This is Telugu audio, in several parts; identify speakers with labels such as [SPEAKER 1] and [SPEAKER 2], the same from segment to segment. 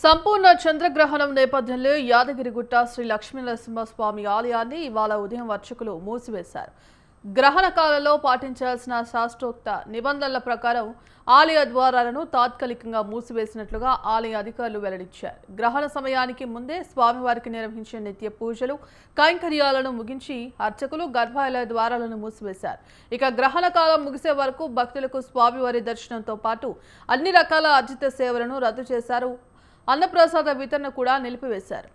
[SPEAKER 1] సంపూర్ణ చంద్రగ్రహణం నేపథ్యంలో యాదగిరిగుట్ట శ్రీ లక్ష్మీనరసింహస్వామి ఆలయాన్ని ఇవాళ ఉదయం అర్చకులు మూసివేశారు. గ్రహణ కాలంలో పాటించాల్సిన శాస్త్రోక్త నిబంధనల ప్రకారం ఆలయ ద్వారాలను తాత్కాలికంగా మూసివేసినట్లుగా ఆలయ అధికారులు వెల్లడించారు. గ్రహణ సమయానికి ముందే స్వామివారికి నిర్వహించే నిత్య పూజలు కైంకర్యాలను ముగించి అర్చకులు గర్భాలయ ద్వారాలను మూసివేశారు. ఇక గ్రహణ కాలం ముగిసే వరకు భక్తులకు స్వామివారి దర్శనంతో పాటు అన్ని రకాల అర్జిత సేవలను రద్దు చేశారు. అన్నప్రసాద వితరణ కూడా నిలిపివేశారు.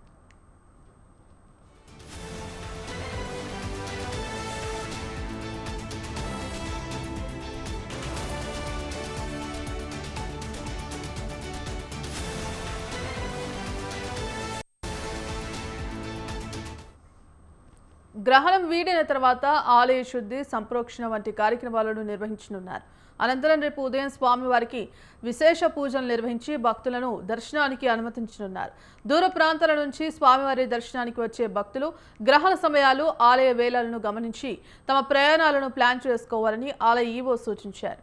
[SPEAKER 1] గ్రహణం వీడిన తర్వాత ఆలయ శుద్ధి సంప్రోక్షణ వంటి కార్యక్రమాలను నిర్వహించనున్నారు. అనంతరం రేపు ఉదయం స్వామివారికి విశేష పూజలు నిర్వహించి భక్తులను దర్శనానికి అనుమతించనున్నారు. దూర ప్రాంతాల నుంచి స్వామివారి దర్శనానికి వచ్చే భక్తులు గ్రహణ సమయాలు ఆలయ వేళలను గమనించి తమ ప్రయాణాలను ప్లాన్ చేసుకోవాలని ఆలయ ఈవో సూచించారు.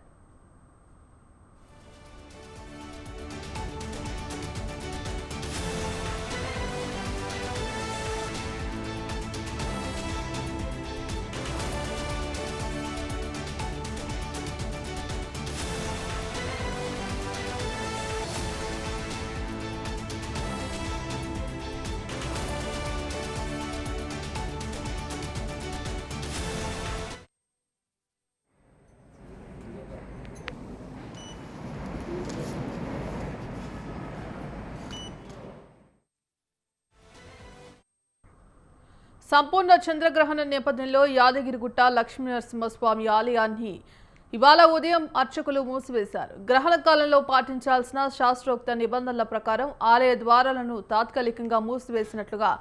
[SPEAKER 1] సంపూర్ణ చంద్రగ్రహణం నేపథ్యంలో యాదగిరిగుట్ట లక్ష్మీనరసింహస్వామి ఆలయాన్ని ఇవాళ ఉదయం అర్చకులు మూసివేశారు. గ్రహణ కాలంలో పాటించాల్సిన శాస్త్రోక్త నిబంధనల ప్రకారం ఆలయ ద్వారాలను తాత్కాలికంగా మూసివేసినట్లుగా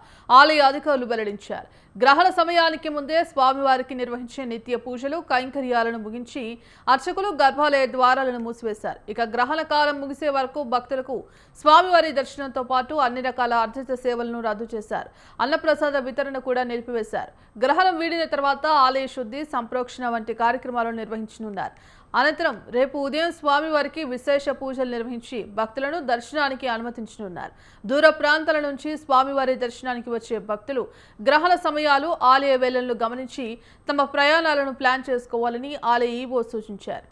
[SPEAKER 1] ఆలయ అధికారులు వెల్లడించారు. గ్రహణ సమయానికి ముందే స్వామివారికి నిర్వహించే నిత్య పూజలు కైంకర్యాలను ముగించి అర్చకులు గర్భాలయ ద్వారాలను మూసివేశారు. ఇక గ్రహణ కాలం ముగిసే వరకు భక్తులకు స్వామివారి దర్శనంతో పాటు అన్ని రకాల అర్జిత సేవలను రద్దు చేశారు. అన్నప్రసాద వితరణ కూడా నిలిపివేశారు. గ్రహణం వీడిన తర్వాత ఆలయ శుద్ధి సంప్రోక్షణ వంటి కార్యక్రమాలను నిర్వహించనున్నారు. అనంతరం రేపు ఉదయం స్వామివారికి విశేష పూజలు నిర్వహించి భక్తులను దర్శనానికి అనుమతించనున్నారు. దూర ప్రాంతాల నుంచి స్వామివారి దర్శనానికి వచ్చే భక్తులు గ్రహణ సమయాలు ఆలయ వేళలను గమనించి తమ ప్రయాణాలను ప్లాన్ చేసుకోవాలని ఆలయ ఈవో సూచించారు.